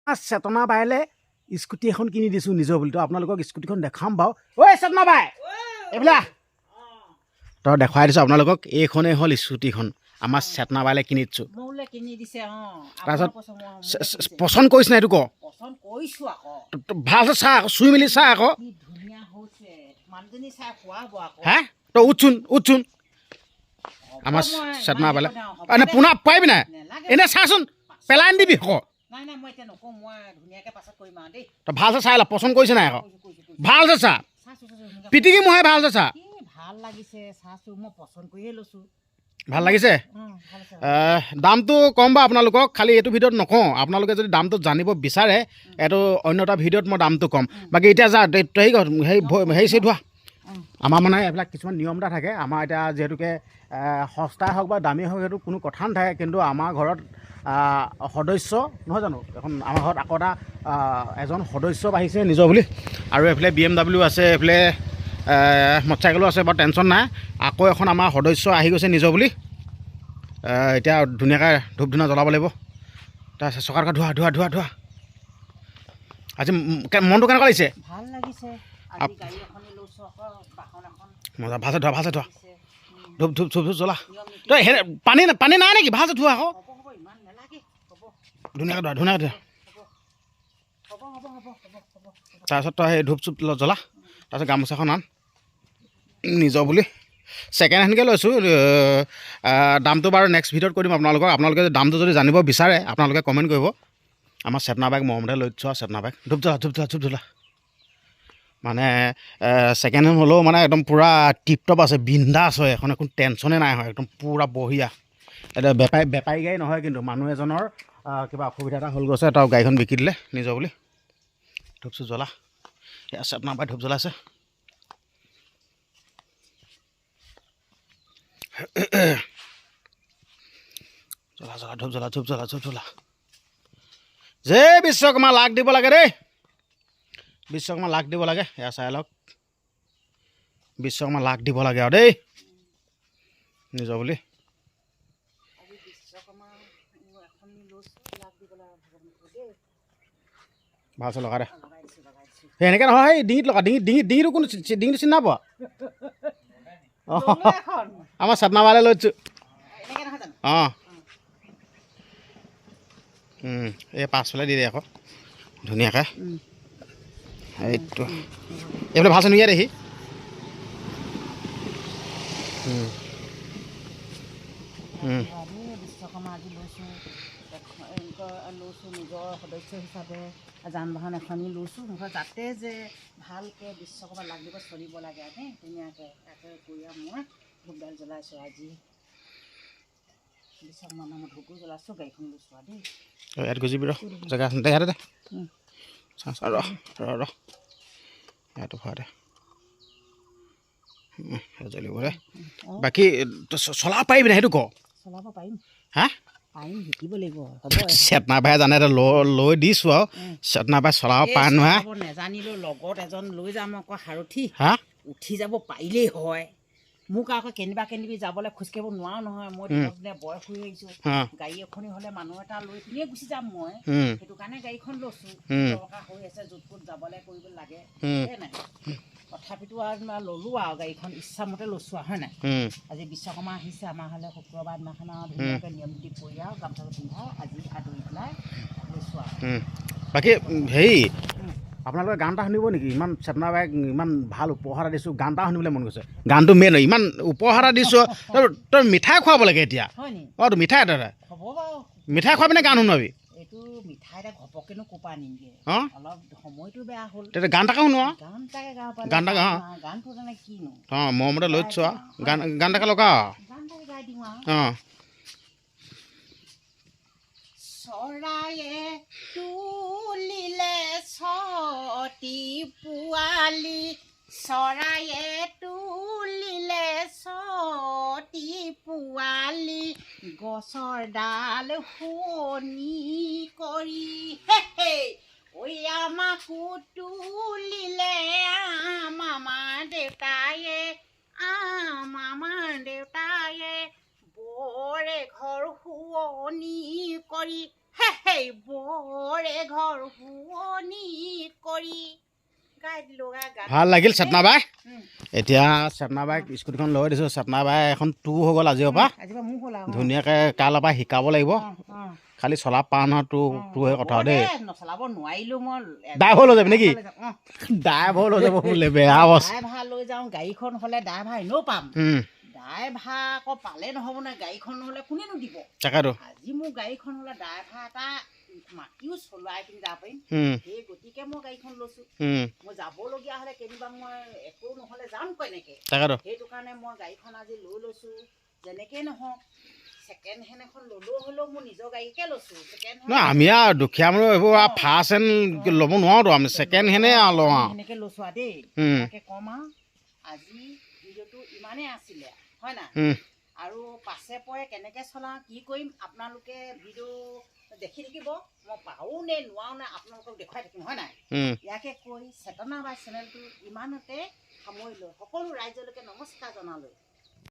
চেতনা বাইলে স্কুটি এখন কিনি দিছোঁ নিজৰ বুলি। তো আপোনালোকক স্কুটিখন দেখাম বাৰু। ঐ চেতনা বাই এইফালে তো দেখুৱাই দিছোঁ আপোনালোকক। এইখনেই হ'ল স্কুটিখন আমাৰ চেতনা বাইলে কিনি দিছোঁ। তাৰপিছত পচন্দ কৰিছে নাই এইটো ক ভাল চা আকৌ চুই মেলি চা আকৌ হে তই উঠচোন আমাৰ চেতনা বাইলে এনে পোনা পাৰিবি নাই এনে চাচোন পেলাই নিদিবি আকৌ তই ভালছে চাই ল পচন্দ কৰিছে নাই আকৌ ভালছে চা পিটিকি মহে ভালছে চা ভাল লাগিছে দামটো কম বা আপোনালোকক খালি এইটো ভিডিঅ'ত নকওঁ আপোনালোকে যদি দামটো জানিব বিচাৰে এইটো অন্য এটা ভিডিঅ'ত মই দামটো ক'ম বাকী এতিয়া যা হেৰি চেৰি ধোৱা আমাৰ মানে এইবিলাক কিছুমান নিয়ম এটা থাকে আমাৰ এতিয়া যিহেতুকে সস্তাই হওক বা দামী হওক সেইটো কোনো কথা নাথাকে কিন্তু আমাৰ ঘৰত সদস্য নহয় জানো এখন আমাৰ ঘৰত আকৌ এজন সদস্য বাঢ়িছে নিজৰ বুলি আৰু এইফালে BMW আছে এইফালে মটৰচাইকেলো আছে বাৰু টেনশ্যন নাই আকৌ এখন আমাৰ সদস্য আহি গৈছে নিজৰ বুলি এতিয়া ধুনীয়াকৈ ধূপ ধূনা জ্বলাব লাগিব তাৰপিছত চকাৰকা ধোৱা আজি মনটো কেনেকুৱা লাগিছে ভাল লাগিছে মজা ভালছে ধোৱা ধূপ জ্বলা তই পানী নাই নেকি ভালছে ধোৱা আকৌ ধুনীয়াকৈ ধোৱা তাৰপিছত তই সেই ধূপ চুপ জ্বলা তাৰপিছত গামোচাখন আন নিজৰ বুলি ছেকেণ্ড হেণ্ডকৈ লৈছোঁ দামটো বাৰু নেক্সট ভিডিঅ'ত কৈ দিম আপোনালোকে দামটো যদি জানিব বিচাৰে আপোনালোকে কমেণ্ট কৰিব আমাৰ চেতনা বাইক মৰমতে লৈ দিছোঁ আৰু চেতনা বাইক ধূপ জ্বলা মানে ছেকেণ্ড হেণ্ড হ'লেও মানে একদম পূৰা টিপটপ আছে বিন্দাছ হয় এখন একো টেনশ্যনে নাই হয় একদম পূৰা বঢ়িয়া এতিয়া বেপাৰী গাড়ী নহয় কিন্তু মানুহ এজনৰ কিবা অসুবিধা এটা হ'ল গৈছে তাৰ গাড়ীখন বিকি দিলে নিজৰ বুলি ধূপ চুপ জ্বলা এয়া চেতনা বাইক ধূপ জ্বলাইছে ধূপ জ্বলা যে বিশ্বকৰ্মা লাগ দিব লাগে দেই বিশ্বকৰ্মা লাগ দিব লাগে এয়া চাই লওক বিশ্বকৰ্মা লাগ দিব লাগে আৰু দেই নিজৰ বুলি ভালছে লগা দে সেই এনেকৈ নহয় সেই ডিঙিত লগা ডিঙিটো কোনো ডিঙিটো চিনি নাপোৱা অঁ আমাৰ চেতনা বাইলে লৈছোঁ অঁ এই পাছফালে দি দে আকৌ ধুনীয়াকৈ এইটো এইফালে ভালছে নুইয়া দেখি বিশ্বকৰ্মা আজি লৈছোঁ নিজৰ সদস্য হিচাপে যান বাহন এখনি লৈছোঁ যাতে যে ভালকৈ বিশ্বকৰ্মা লাগিব চলিব লাগে দেই ধুনীয়াকৈ তাকে কৰি মই ধূপডাল জ্বলাইছোঁ আজি বিশ্বকৰ্মা নামত ধূপো জ্বলাইছোঁ গাড়ীখন লৈছোঁ আৰু দেই ইয়াত গুজিবি ৰ জেগা আছে দে ইয়াতে দে ৰ ইয়াতো ভৰাই দে জ্বলিব দে বাকী চলাব পাৰিবি নাই সেইটো ক চলাব পাৰিম হা পাৰিম শিকিব লাগিব চেতনা বাই জানে লৈ দিছোঁ আৰু চেতনা বাই চলাব পাৰে নহয় নেজানিলেও লগত এজন লৈ যাম আকৌ সাৰথি হা উঠি যাব পাৰিলেই হয় মোক আকৌ কেনিবি যাবলৈ খোজকাঢ়িব নোৱাৰো নহয় মই বয়স হৈ আহিছোঁ গাড়ী এখনি হ'লে মানুহ এটা লৈ পিনিয়ে গুচি যাম মই সেইটো কাৰণে গাড়ীখন লৈছোঁ দৰকাৰ হৈ আছে য'ত ত'ত যাবলৈ কৰিব লাগে নাই তথাপিতো আৰু ল'লোঁ আৰু গাড়ীখন ইচ্ছামতে লৈছোঁ আৰু হয় নাই আজি বিশ্বকৰ্মা আহিছে আমাৰ হ'লে শুক্ৰবাৰ দিনাখন আৰু ধুনীয়াকৈ নিয়ম নীতি কৰি আৰু গামোচা পিন্ধাই আজি আদৰি পেলাই লৈছোঁ আৰু বাকী হেৰি আপোনালোকে গান এটা শুনিব নেকি ইমান চেতনা বাইক ইমান ভাল উপহাৰ এটা দিছোঁ গান এটা শুনিবলৈ মন গৈছে গানটো মেইন ইমান উপহাৰ এটা দিছোঁ তই মিঠাই খুৱাব লাগে এতিয়া অঁ তোৰ মিঠাই এটা হ'ব বাৰু মিঠাই খুৱাবি নে গান শুনাবি এইটো মিঠাই এটা ঘপককেনো কোপা নিমগৈ অঁ অলপ সময়টো বেয়া হ'ল তেতিয়া গান এটাকে শুনোৱা গান এটা গানটো তেনে কিনো অঁ মৰমতে লৈ দিছোঁ আৰু গান এটাকে লগা গান এটাকে গাই দিওঁ আৰু অঁ চৰায়ে তুলিলে ছটি পোৱালি চৰায়ে তুলিলে ছটি পোৱালি গছৰ ডাল শুৱনি কৰি ঐ আমাকো তুলিলে আমাৰ দেউতায়ে বৰে ঘৰ শুৱনি কৰি সেই বৰে ঘৰ শুৱনি কৰি গাই দিলোঁ গান। ভাল লাগিল চেতনা বাই। এতিয়া চেতনা বাইক স্কুটিখন লৈ দিছোঁ। চেতনা বাই এখন টুৰ হৈ গ'ল আজিৰ পৰা। আজিৰ পৰা মোৰ হ'ল আৰু ধুনীয়াকৈ কাইলৈৰ পৰা শিকাব লাগিব। খালি চলাব পাৰা নহয় টুৰহে কথা দেই। নচলাব নোৱাৰিলোঁ মই। ড্ৰাইভাৰ লৈ যাবি নেকি? ড্ৰাইভাৰ লৈ যাব বোলে বেয়া অৱস্থা। ড্ৰাইভাৰ লৈ যাওঁ, গাড়ীখন হ'লে ড্ৰাইভাৰ এনেও পাম। ড্ৰাইভাৰ আকৌ পালে নহ'ব নহয়, গাড়ীখন নহ'লে কোনেনো দিব। তাকেতো আজি মোৰ গাড়ীখন হ'লে ড্ৰাইভাৰ এটা মাতিও চলাই পিনি যাব পাৰিম। সেই গতিকে মই গাড়ীখন লৈছোঁ। মই যাবলগীয়া হ'লে কেনিবা মই একো নহ'লে যাম কেনেকৈ? তাকেতো সেইটো কাৰণে মই গাড়ীখন আজি লৈ লৈছোঁ। যেনেকৈ নহওক ছেকেণ্ড হেণ্ড এখন ল'লেও হ'লেও মোৰ নিজৰ গাড়ীকে লৈছোঁ। ছেকেণ্ড হেণ্ড নহয় আমি আৰু দুখীয়া মানুহ এইবোৰ আৰু ফাৰ্ষ্ট হেণ্ড ল'ব নোৱাৰোঁতো, আমি ছেকেণ্ড হেণ্ডে আৰু লওঁ আৰু। সেনেকৈ লৈছোঁ আৰু দেই। তাকে ক'ম আৰু আজি ভিডিঅ'টো ইমানেই আছিলে, হয় নাই? আৰু পাছে পৰে কেনেকৈ চলাওঁ কি কৰিম আপোনালোকে ভিডিঅ' দেখি থাকিব। মই পাৰোঁ নে নোৱাৰোঁ নে আপোনালোকক দেখুৱাই থাকিম, হয় নাই? ইয়াকে কৈ চেতনা বাই চেনেলটো ইমানতে সামৰিলোঁ। সকলো ৰাইজলৈকে নমস্কাৰ জনালোঁ।